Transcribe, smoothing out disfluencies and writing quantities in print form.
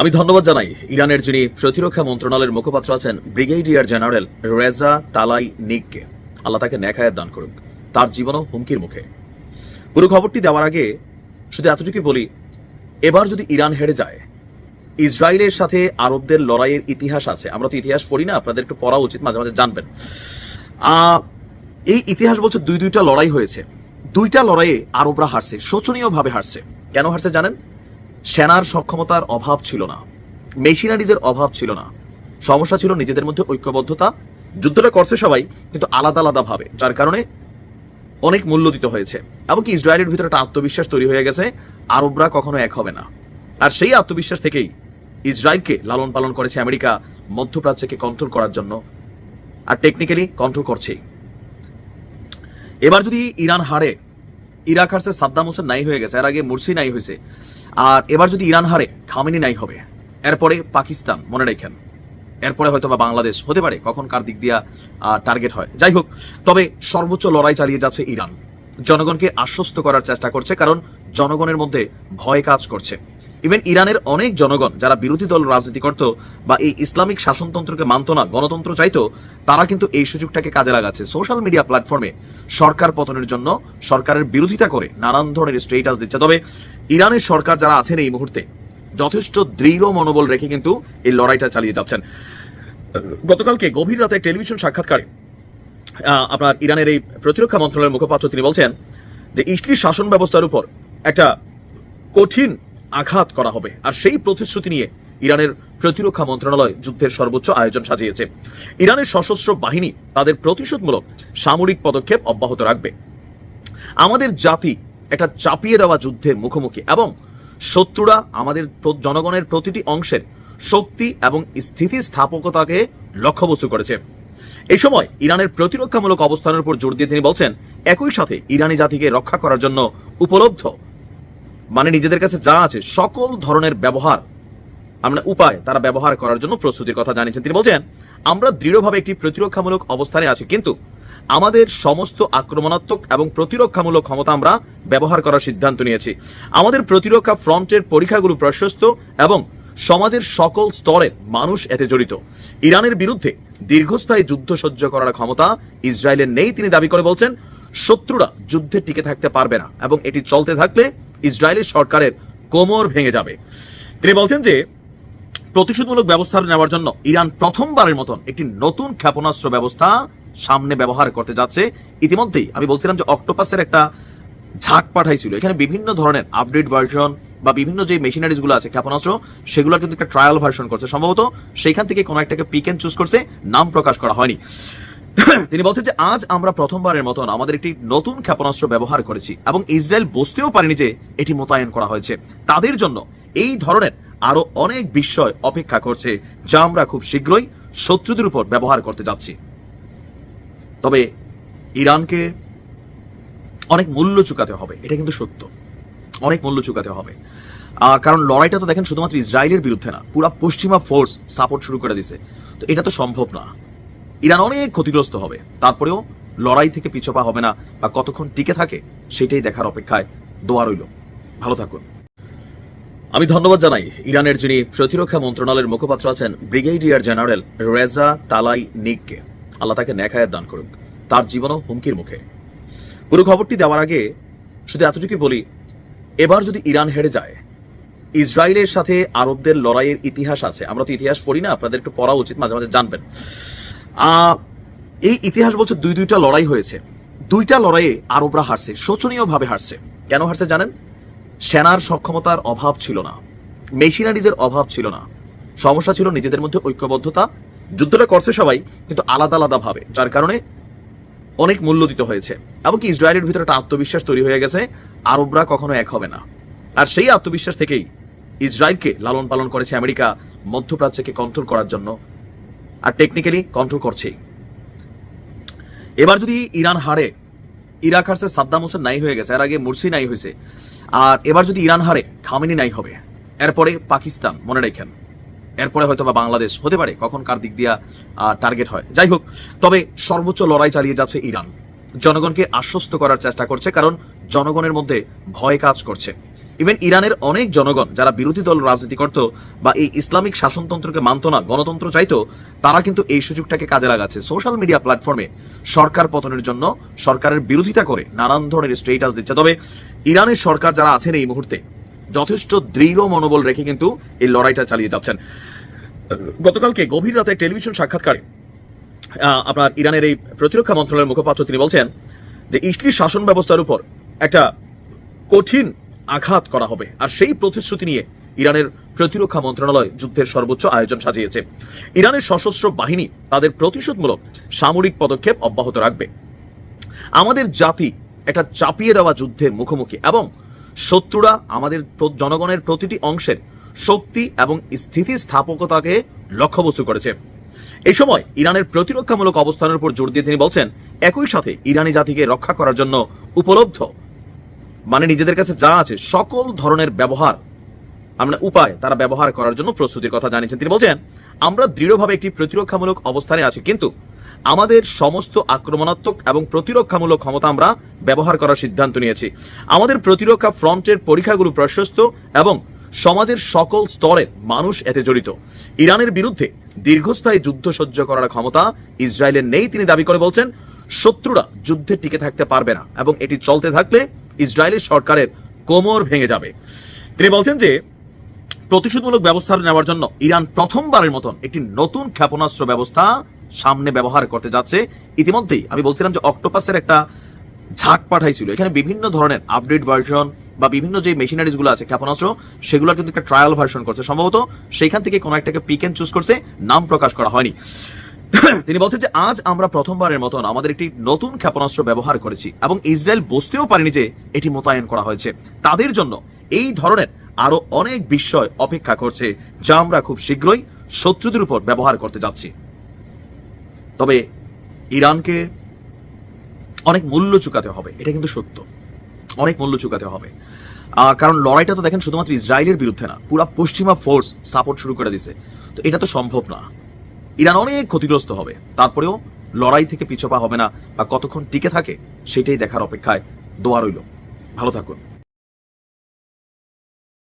আমি ধন্যবাদ জানাই ইরানের যিনি প্রতিরক্ষা মন্ত্রণালয়ের মুখপাত্র আছেন ব্রিগেডিয়ার জেনারেল রেজা তালাইনিককে। আল্লাহ তাকে নেক হায়াত দান করুক, তার জীবনও হুমকির মুখে। পুরো খবরটি দেওয়ার আগে শুধু এতটুকুই বলি, এবার যদি ইরান হেরে যায়, ইসরায়েলের সাথে আরবদের লড়াইয়ের ইতিহাস আছে। আমরা তো ইতিহাস পড়ি না, আপনাদের একটু পড়া উচিত, মাঝে মাঝে জানবেন। এই ইতিহাস বলছে দুইটা লড়াই হয়েছে, দুইটা লড়াইয়ে আরবরা হারছে, শোচনীয়ভাবে হারছে। কেন হারছে জানেন? সেনার সক্ষমতার অভাব ছিল না, মেশিনারিজের অভাব ছিল না, সমস্যা ছিল নিজেদের মধ্যে ঐক্যবদ্ধতা। যুদ্ধটা করছে সবাই, কিন্তু আলাদা আলাদা ভাবে, যার কারণে অনেক মূল্য দিতে হয়েছে। এমনকি ইসরায়েলের ভিতরে একটা আত্মবিশ্বাস তৈরি হয়ে গেছে, আরবরা কখনো এক হবে না। আর সেই আত্মবিশ্বাস থেকেই ইসরায়েলকে লালন পালন করেছে আমেরিকা, মধ্যপ্রাচ্যকে কন্ট্রোল করার জন্য, আর টেকনিক্যালি কন্ট্রোল করছেই। এবার যদি ইরান হারে, ইরাক হারছে, সাদ্দাম হোসেন নাই হয়ে গেছে, এর আগে মুরসি নাই হয়েছে, আর এবার যদি ইরান হারে, খামেনি নাই হবে, এরপরে পাকিস্তান, মনে রাখেন, এরপরে হয়তো বা বাংলাদেশ হতে পারে, কখন কার দিক দিয়া টার্গেট হয়। যাই হোক, তবে সর্বোচ্চ লড়াই চালিয়ে যাচ্ছে ইরান, জনগণকে আশ্বস্ত করার চেষ্টা করছে, কারণ জনগণের মধ্যে ভয় কাজ করছে। ইভেন ইরানের অনেক জনগণ যারা বিরোধী দল রাজনীতি করত বা এই ইসলামিক শাসনতন্ত্রকে মানত না, গণতন্ত্র চাইতো, তারা কিন্তু এই সুযোগটাকে কাজে লাগাচ্ছে। সোশ্যাল মিডিয়া প্ল্যাটফর্মে সরকার পতনের জন্য সরকারের বিরোধিতা করে নানান ধরনের স্টেটাস দিচ্ছে। তবে ইরানের সরকার যারা আছেন এই মুহূর্তে যথেষ্ট দৃঢ় মনোবল রেখে কিন্তু এই লড়াইটা চালিয়ে যাচ্ছেন। গতকালকে গভীর রাতে টেলিভিশন সাক্ষাৎকারে আপনার ইরানের এই প্রতিরক্ষা মন্ত্রণালয়ের মুখপাত্র তিনি বলছেন যে ইসলামী শাসন ব্যবস্থার উপর একটা কঠিন আঘাত করা হবে, আর সেই প্রতিশ্রুতি নিয়ে ইরানের প্রতিরক্ষা মন্ত্রণালয় যুদ্ধের সর্বোচ্চ আয়োজন সাজিয়েছে। ইরানের সশস্ত্র বাহিনী তাদের প্রতিশোধমূলক সামরিক পদক্ষেপ অব্যাহত রাখবে। আমাদের জাতি একটা চাপিয়ে দেওয়া যুদ্ধের মুখোমুখি, এবং শত্রুরা আমাদের জনগণের প্রতিটি অংশের শক্তি এবং স্থিতিস্থাপকতাকে লক্ষ্যবস্তু করেছে। এই সময় ইরানের প্রতিরক্ষামূলক অবস্থানের উপর জোর দিয়ে তিনি বলছেন, একই সাথে ইরানি জাতিকে রক্ষা করার জন্য উপলব্ধ, মানে নিজেদের কাছে যা আছে সকল ধরনের ব্যবহার, আমরা উপায় তারা ব্যবহার করার জন্য প্রস্তুতির কথা জানিয়েছেন। তিনি বলছেন, আমরা দৃঢ়ভাবে একটি প্রতিরক্ষামূলক অবস্থানে আছি, কিন্তু আমাদের সমস্ত আক্রমণাত্মক এবং প্রতিরক্ষামূলক ক্ষমতা আমরা ব্যবহার করার সিদ্ধান্ত নিয়েছি। আমাদের প্রতিরক্ষা ফ্রন্টের পরীক্ষাগুলো প্রশস্ত এবং সমাজের সকল স্তরের মানুষ এতে জড়িত। ইরানের বিরুদ্ধে দীর্ঘস্থায়ী যুদ্ধ সহ্য করার ক্ষমতা ইসরায়েলের নেই, তিনি দাবি করে বলছেন, শত্রুরা যুদ্ধে টিকে থাকতে পারবে না, এবং এটি চলতে থাকলে ইসরায়েলের সরকারের কোমর ভেঙে যাবে। তিনি বলছেন যে প্রতিশোধমূলক ব্যবস্থা নেওয়ার জন্য ইরান প্রথমবারের মতন একটি নতুন ক্ষেপণাস্ত্র ব্যবস্থা সামনে ব্যবহার করতে যাচ্ছে। ইতিমধ্যেই আমি বলছিলাম যে অক্টোপাসের একটা ঝাঁক পাঠাইছিল, এখানে বিভিন্ন ধরনের আপডেট ভার্সন বা বিভিন্ন যে মেশিনারিজ গুলো আছে ক্ষেপণাস্ত্র, সেগুলো কিন্তু একটা ট্রায়াল ভার্সন করছে, সম্ভবত সেইখান থেকে কোনো একটাকে পিক এন্ড চুজ করছে, নাম প্রকাশ করা হয়নি। তিনি বলছেন যে আজ আমরা প্রথমবারের মতন আমাদের একটি নতুন ক্ষেপণাস্ত্র ব্যবহার করেছি, এবং ইসরায়েল বুঝতেও পারেনি যে এটি মোতায়েন করা হয়েছে। তাদের জন্য এই ধরনের আরো অনেক বিষয় অপেক্ষা করছে, যা আমরা খুব শীঘ্রই শত্রুদের উপর ব্যবহার করতে যাচ্ছি। তবে ইরানকে অনেক মূল্য চুকাতে হবে, এটা কিন্তু সত্য, অনেক মূল্য চুকাতে হবে। কারণ লড়াইটা তো দেখেন শুধুমাত্র ইসরায়েলের বিরুদ্ধে না, পুরো পশ্চিমা ফোর্স সাপোর্ট শুরু করে দিছে, তো এটা তো সম্ভব না। ইরান অনেক ক্ষতিগ্রস্ত হবে, তারপরেও লড়াই থেকে পিছপা হবে না, বা কতক্ষণ টিকে থাকে সেটাই দেখার অপেক্ষায়। দোয়া রইল, ভালো থাকুন। আমি ধন্যবাদ জানাই ইরানের যিনি প্রতিরক্ষা মন্ত্রণালয়ের মুখপাত্র আছেন ব্রিগেডিয়ার জেনারেল রেজা তালাইনিককে। আল্লাহ তাকে নেক হায়াত দান করুক, তার জীবনও হুমকির মুখে। পুরো খবরটি দেওয়ার আগে শুধু এতটুকুই বলি, এবার যদি ইরান হেরে যায়, ইসরায়েলের সাথে আরবদের লড়াইয়ের ইতিহাস আছে। আমরা তো ইতিহাস পড়ি না, আপনাদের একটু পড়া উচিত, মাঝে মাঝে জানবেন। এই ইতিহাস বলছে দুইটা লড়াই হয়েছে, দুইটা লড়াইয়ে আরবরা হারছে, শোচনীয়ভাবে হারছে। কেন হারছে জানেন? সেনার সক্ষমতার অভাব ছিল না, মেশিনারিজের অভাব ছিল না, সমস্যা ছিল নিজেদের মধ্যে ঐক্যবদ্ধতা। যুদ্ধটা করছে সবাই, কিন্তু আলাদা আলাদা ভাবে, যার কারণে অনেক মূল্য দিতে হয়েছে। এমনকি ইসরায়েলের ভিতরে একটা আত্মবিশ্বাস তৈরি হয়ে গেছে, আরবরা কখনো এক হবে না। আর সেই আত্মবিশ্বাস থেকেই ইসরায়েলকে লালন পালন করেছে আমেরিকা, মধ্যপ্রাচ্যকে কন্ট্রোল করার জন্য, আর টেকনিক্যালি কন্ট্রোল করছেই। এবার যদি ইরান হারে, ইরাক হারছে, সাদ্দাম হোসেন নাই হয়ে গেছে, এর আগে মুরসি নাই হয়েছে, আর এবার যদি ইরান হারে, খামেনি নাই হবে, এরপরে পাকিস্তান, মনে রাখেন, এরপরে হয়তো বা বাংলাদেশ হতে পারে, কখন কার দিক দিয়া টার্গেট হয়। যাই হোক, তবে সর্বোচ্চ লড়াই চালিয়ে যাচ্ছে ইরান, জনগণকে আশ্বস্ত করার চেষ্টা করছে, কারণ জনগণের মধ্যে ভয় কাজ করছে। ইভেন ইরানের অনেক জনগণ যারা বিরোধী দল রাজনীতি করত বা এই ইসলামিক শাসনতন্ত্রকে মানত না, গণতন্ত্র চাইতো, তারা কিন্তু এই সুযোগটাকে কাজে লাগাচ্ছে। সোশ্যাল মিডিয়া প্ল্যাটফর্মে সরকার পতনের জন্য সরকারের বিরোধিতা করে নানান ধরনের স্টেটাস দিচ্ছে। তবে ইরানের সরকার যারা আছেন এই মুহূর্তে যথেষ্ট দৃঢ় মনোবল রেখে কিন্তু এই লড়াইটা চালিয়ে যাচ্ছেন। গতকালকে গভীর রাতে টেলিভিশন সাক্ষাৎকারে আপনার ইরানের এই প্রতিরক্ষা মন্ত্রণালয়ের মুখপাত্র তিনি বলছেন যে ইসলামী শাসন ব্যবস্থার উপর একটা কঠিন আঘাত করা হবে, আর সেই প্রতিশ্রুতি নিয়ে ইরানের প্রতিরক্ষা মন্ত্রণালয় যুদ্ধের সর্বোচ্চ আয়োজন সাজিয়েছে। ইরানের সশস্ত্র বাহিনী তাদের প্রতিশোধমূলক সামরিক পদক্ষেপ অব্যাহত রাখবে। আমাদের জাতি একটা চাপিয়ে দেওয়া যুদ্ধের মুখোমুখি এবং শত্রুরা আমাদের জনগণের প্রতিটি অংশের শক্তি এবং স্থিতিস্থাপকতাকে লক্ষ্যবস্তু করেছে। এই সময় ইরানের প্রতিরক্ষামূলক অবস্থানের উপর জোর দিয়ে তিনি বলছেন, একই সাথে ইরানি জাতিকে রক্ষা করার জন্য উপলব্ধ মানে নিজেদের কাছে যা আছে সকল ধরনের ব্যবহার উপায় তারা ব্যবহার করার জন্য প্রস্তুতির কথা জানিয়েছেন। তিনি বলছেন, আমরা দৃঢ়ভাবে একটি প্রতিরক্ষামূলক অবস্থানে আছি, কিন্তু আমাদের সমস্ত আক্রমণাত্মক এবং প্রতিরক্ষামূলক ক্ষমতা আমরা ব্যবহার করার সিদ্ধান্ত নিয়েছি। আমাদের প্রতিরক্ষা ফ্রন্টের পরীক্ষাগুলো প্রশস্ত এবং সমাজের সকল স্তরের মানুষ এতে জড়িত। ইরানের বিরুদ্ধে দীর্ঘস্থায়ী যুদ্ধ সহ্য করার ক্ষমতা ইসরায়েলের নেই তিনি দাবি করে বলছেন, শত্রুরা যুদ্ধে টিকে থাকতে পারবে না এবং এটি চলতে থাকলে ইসরায়েলের সরকারের কোমর ভেঙে যাবে। তিনি বলছেন যে প্রতিশোধমূলক ব্যবস্থা নেওয়ার জন্য ইরান প্রথমবারের মতন একটি নতুন ক্ষেপণাস্ত্র ব্যবস্থা সামনে ব্যবহার করতে যাচ্ছে। ইতিমধ্যেই আমি বলছিলাম যে অক্টোপাসের একটা ঝাঁক পাঠাইছিল, এখানে বিভিন্ন ধরনের আপডেট ভার্সন বা বিভিন্ন যে মেশিনারিজ গুলো আছে ক্ষেপণাস্ত্র, সেগুলো কিন্তু একটা ট্রায়াল ভার্সন করছে। সম্ভবত সেইখান থেকে কোনো একটাকে পিক এন্ড চুজ করছে, নাম প্রকাশ করা হয়নি। তিনি বলছেন যে আজ আমরা প্রথমবারের মতন আমাদের একটি নতুন ক্ষেপণাস্ত্র ব্যবহার করেছি এবং ইসরায়েল বুঝতেও পারেনি যে এটি মোতায়েন করা হয়েছে। তাদের জন্য এই ধরনের আরো অনেক বিষয় অপেক্ষা করছে, যা আমরা খুব শীঘ্রই শত্রুদের উপর ব্যবহার করতে যাচ্ছি। তবে ইরানকে অনেক মূল্য চুকাতে হবে, এটা কিন্তু সত্য, অনেক মূল্য চুকাতে হবে। কারণ লড়াইটা তো দেখেন শুধুমাত্র ইসরায়েলের বিরুদ্ধে না, পুরো পশ্চিমা ফোর্স সাপোর্ট শুরু করে দিছে। তো এটা তো সম্ভব না, ইরান অনেক ক্ষতিগ্রস্ত হবে। তারপরেও লড়াই থেকে পিছপা হবে না বা কতক্ষণ টিকে থাকে সেটাই দেখার অপেক্ষায়। দোয়া রইল, ভালো থাকুন।